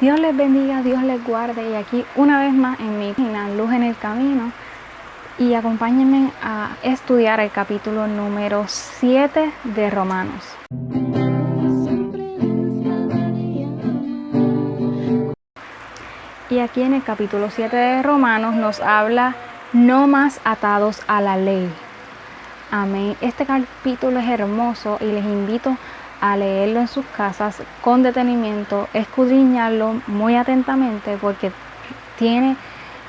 Dios les bendiga, Dios les guarde. Y aquí una vez más en mi página Luz en el Camino. Y acompáñenme a estudiar el capítulo número 7 de Romanos. Y aquí en el capítulo 7 de Romanos nos habla no más atados a la ley. Amén. Este capítulo es hermoso y les invito a leerlo en sus casas con detenimiento, escudriñarlo muy atentamente porque tiene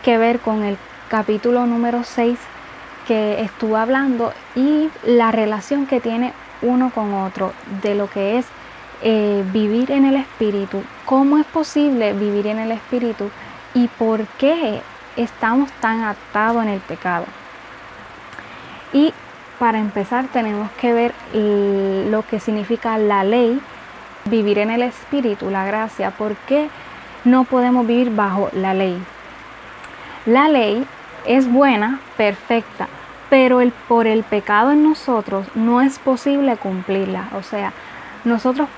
que ver con el capítulo número 6 que estuve hablando y la relación que tiene uno con otro de lo que es vivir en el Espíritu, cómo es posible vivir en el Espíritu y por qué estamos tan atados en el pecado. Y para empezar tenemos que ver lo que significa la ley, vivir en el Espíritu, la gracia. ¿Por qué no podemos vivir bajo la ley? La ley es buena, perfecta, pero por el pecado en nosotros no es posible cumplirla. O sea, nosotros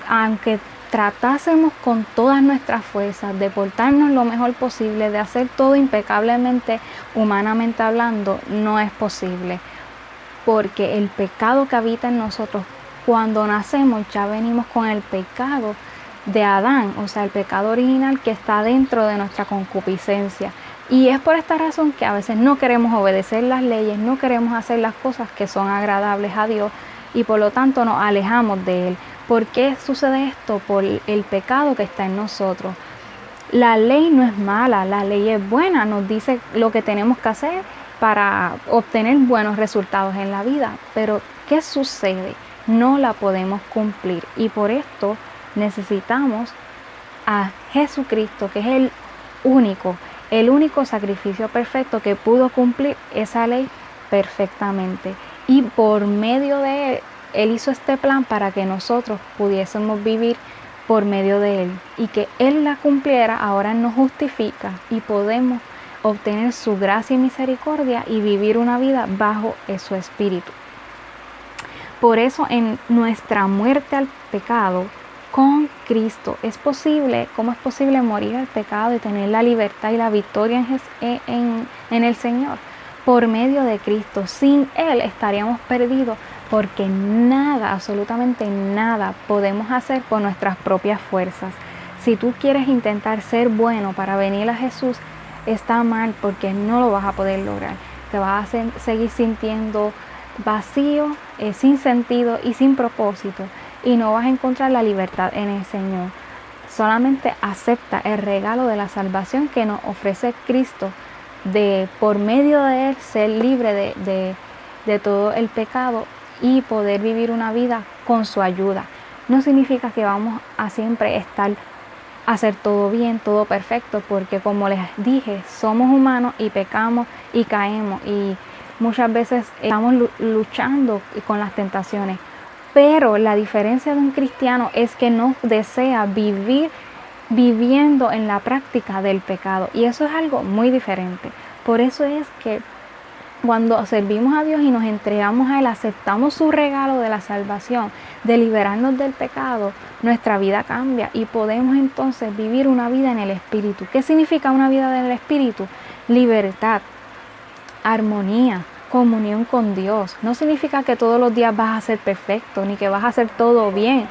aunque tratásemos con todas nuestras fuerzas de portarnos lo mejor posible, de hacer todo impecablemente, humanamente hablando, no es posible. Porque el pecado que habita en nosotros, cuando nacemos ya venimos con el pecado de Adán, o sea, el pecado original que está dentro de nuestra concupiscencia. Y es por esta razón que a veces no queremos obedecer las leyes, no queremos hacer las cosas que son agradables a Dios y por lo tanto nos alejamos de Él. ¿Por qué sucede esto? Por el pecado que está en nosotros. La ley no es mala, la ley es buena, nos dice lo que tenemos que hacer para obtener buenos resultados en la vida. Pero ¿qué sucede? No la podemos cumplir y por esto necesitamos a Jesucristo, que es el único sacrificio perfecto que pudo cumplir esa ley perfectamente. Y por medio de Él hizo este plan para que nosotros pudiésemos vivir por medio de Él. Y que Él la cumpliera, ahora nos justifica y podemos obtener su gracia y misericordia y vivir una vida bajo su espíritu. Por eso en nuestra muerte al pecado, con Cristo es posible. ¿Cómo es posible morir al pecado y tener la libertad y la victoria en el Señor? Por medio de Cristo. Sin Él estaríamos perdidos porque nada, absolutamente nada podemos hacer por nuestras propias fuerzas. Si tú quieres intentar ser bueno para venir a Jesús, está mal porque no lo vas a poder lograr. Te vas a seguir sintiendo vacío, sin sentido y sin propósito. Y no vas a encontrar la libertad en el Señor. Solamente acepta el regalo de la salvación que nos ofrece Cristo, de por medio de Él ser libre de todo el pecado y poder vivir una vida con su ayuda. No significa que vamos a siempre hacer todo bien, todo perfecto, porque como les dije, somos humanos y pecamos y caemos y muchas veces estamos luchando con las tentaciones. Pero la diferencia de un cristiano es que no desea vivir viviendo en la práctica del pecado. Y eso es algo muy diferente. Por eso es que cuando servimos a Dios y nos entregamos a Él, aceptamos su regalo de la salvación, de liberarnos del pecado, nuestra vida cambia y podemos entonces vivir una vida en el Espíritu. ¿Qué significa una vida en el Espíritu? Libertad, armonía, comunión con Dios. No significa que todos los días vas a ser perfecto, ni que vas a hacer todo bien,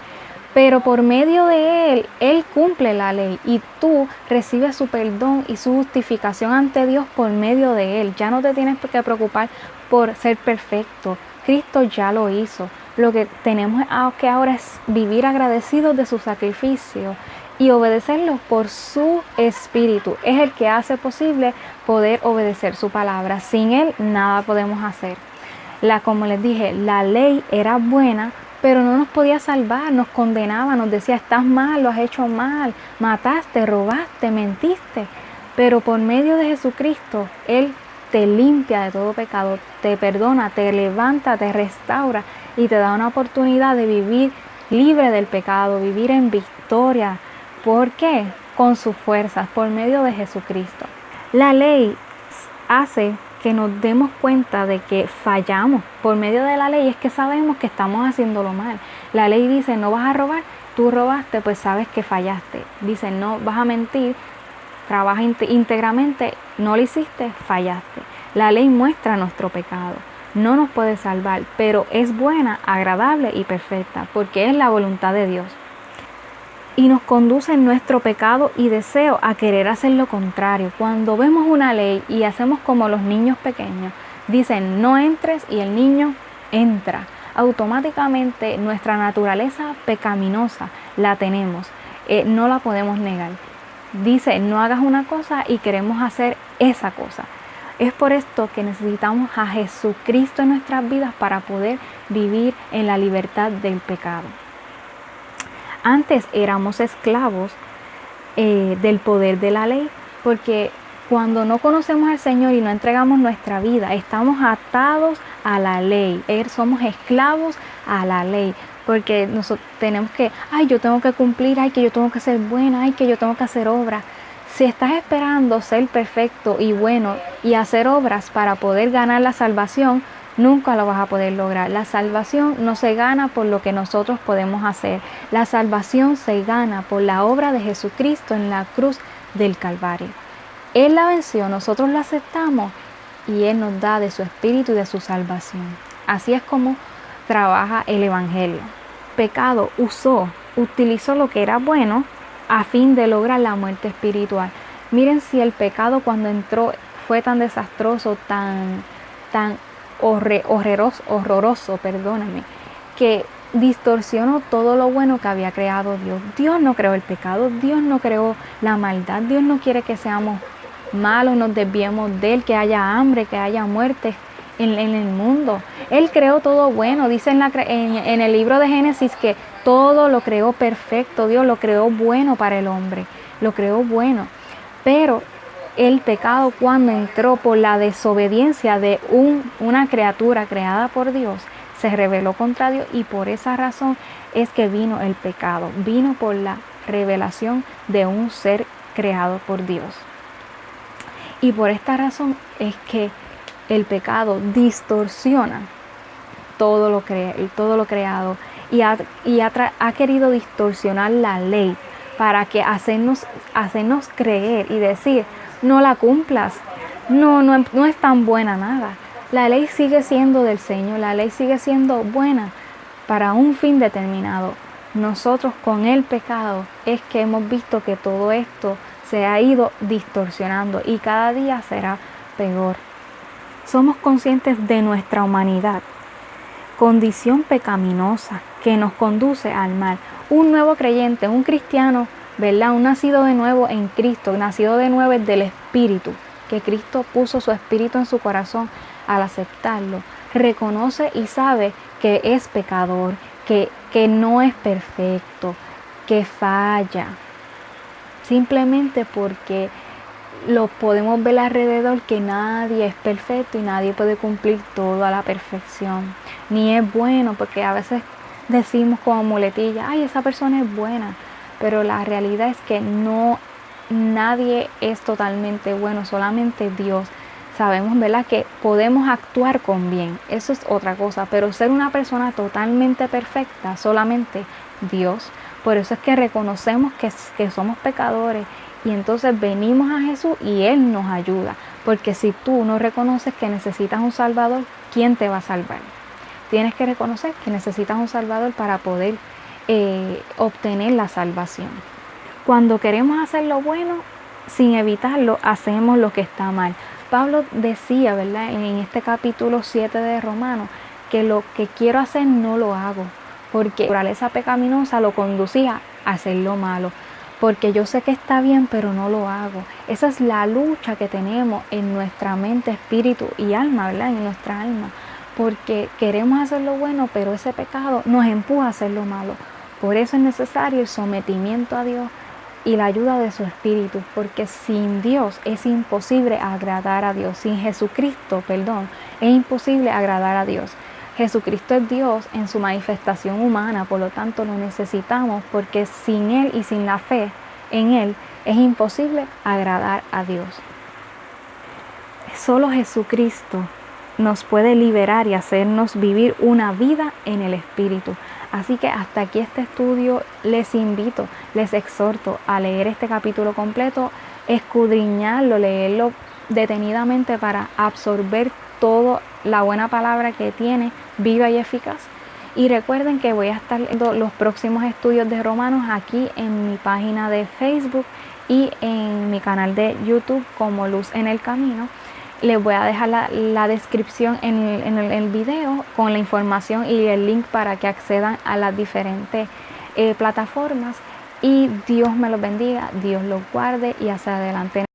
pero por medio de Él, Él cumple la ley y tú recibes su perdón y su justificación ante Dios por medio de Él. Ya no te tienes que preocupar por ser perfecto. Cristo ya lo hizo. Lo que tenemos que ahora es vivir agradecidos de su sacrificio y obedecerlo por su Espíritu. Es el que hace posible poder obedecer su palabra. Sin Él nada podemos hacer. Como les dije, la ley era buena, pero no nos podía salvar, nos condenaba, nos decía, estás mal, lo has hecho mal, mataste, robaste, mentiste. Pero por medio de Jesucristo, Él te limpia de todo pecado, te perdona, te levanta, te restaura y te da una oportunidad de vivir libre del pecado, vivir en victoria. ¿Por qué? Con sus fuerzas, por medio de Jesucristo. La ley hace que nos demos cuenta de que fallamos. Por medio de la ley es que sabemos que estamos haciéndolo mal. La ley dice, no vas a robar, tú robaste, pues sabes que fallaste. Dice, no vas a mentir, trabaja íntegramente, no lo hiciste, fallaste. La ley muestra nuestro pecado, no nos puede salvar, pero es buena, agradable y perfecta, porque es la voluntad de Dios. Y nos conduce en nuestro pecado y deseo a querer hacer lo contrario. Cuando vemos una ley y hacemos como los niños pequeños, dicen no entres y el niño entra. Automáticamente nuestra naturaleza pecaminosa la tenemos, no la podemos negar. Dice no hagas una cosa y queremos hacer esa cosa. Es por esto que necesitamos a Jesucristo en nuestras vidas para poder vivir en la libertad del pecado. Antes éramos esclavos del poder de la ley, porque cuando no conocemos al Señor y no entregamos nuestra vida, estamos atados a la ley. Somos esclavos a la ley, porque nosotros tenemos que, yo tengo que cumplir, que yo tengo que ser buena, que yo tengo que hacer obras. Si estás esperando ser perfecto y bueno y hacer obras para poder ganar la salvación, nunca lo vas a poder lograr. La salvación no se gana por lo que nosotros podemos hacer. La salvación se gana por la obra de Jesucristo en la cruz del Calvario. Él la venció, nosotros la aceptamos y Él nos da de su espíritu y de su salvación. Así es como trabaja el Evangelio. Pecado utilizó lo que era bueno a fin de lograr la muerte espiritual. Miren si el pecado cuando entró fue tan desastroso, tan horroroso, que distorsionó todo lo bueno que había creado Dios. Dios no creó el pecado, Dios no creó la maldad, Dios no quiere que seamos malos, nos desviemos de Él, que haya hambre, que haya muerte en el mundo. Él creó todo bueno, dice en el libro de Génesis que todo lo creó perfecto, Dios lo creó bueno para el hombre, lo creó bueno, pero el pecado cuando entró por la desobediencia de una criatura creada por Dios, se rebeló contra Dios y por esa razón es que vino el pecado, vino por la revelación de un ser creado por Dios. Y por esta razón es que el pecado distorsiona todo lo creado y ha querido distorsionar la ley para que hacernos creer y decir, no la cumplas, no es tan buena nada. La ley sigue siendo del Señor, la ley sigue siendo buena para un fin determinado. Nosotros con el pecado es que hemos visto que todo esto se ha ido distorsionando y cada día será peor. Somos conscientes de nuestra humanidad, condición pecaminosa que nos conduce al mal. Un nuevo creyente, un cristiano, ¿verdad? Un nacido de nuevo en Cristo, nacido de nuevo del Espíritu, que Cristo puso su Espíritu en su corazón al aceptarlo, reconoce y sabe que es pecador, que no es perfecto, que falla, simplemente porque lo podemos ver alrededor que nadie es perfecto y nadie puede cumplir todo a la perfección, ni es bueno, porque a veces decimos como muletilla, esa persona es buena, pero la realidad es que nadie es totalmente bueno, solamente Dios. Sabemos, ¿verdad?, que podemos actuar con bien, eso es otra cosa, pero ser una persona totalmente perfecta, solamente Dios. Por eso es que reconocemos que somos pecadores y entonces venimos a Jesús y Él nos ayuda. Porque si tú no reconoces que necesitas un Salvador, ¿quién te va a salvar? Tienes que reconocer que necesitas un Salvador para poder obtener la salvación. Cuando queremos hacer lo bueno, sin evitarlo, hacemos lo que está mal. Pablo decía, ¿verdad?, en este capítulo 7 de Romanos, que lo que quiero hacer no lo hago, porque la naturaleza pecaminosa lo conducía a hacer lo malo, porque yo sé que está bien, pero no lo hago. Esa es la lucha que tenemos en nuestra mente, espíritu y alma, ¿verdad?, en nuestra alma, porque queremos hacer lo bueno, pero ese pecado nos empuja a hacer lo malo. Por eso es necesario el sometimiento a Dios y la ayuda de su Espíritu, porque sin Dios es imposible agradar a Dios. Sin Jesucristo, es imposible agradar a Dios. Jesucristo es Dios en su manifestación humana, por lo tanto lo necesitamos, porque sin Él y sin la fe en Él es imposible agradar a Dios. Solo Jesucristo nos puede liberar y hacernos vivir una vida en el Espíritu. Así que hasta aquí este estudio. Les invito, les exhorto a leer este capítulo completo, escudriñarlo, leerlo detenidamente para absorber toda la buena palabra que tiene, viva y eficaz. Y recuerden que voy a estar viendo los próximos estudios de Romanos aquí en mi página de Facebook y en mi canal de YouTube como Luz en el Camino. Les voy a dejar la descripción en el video con la información y el link para que accedan a las diferentes plataformas. Y Dios me los bendiga, Dios los guarde y hacia adelante.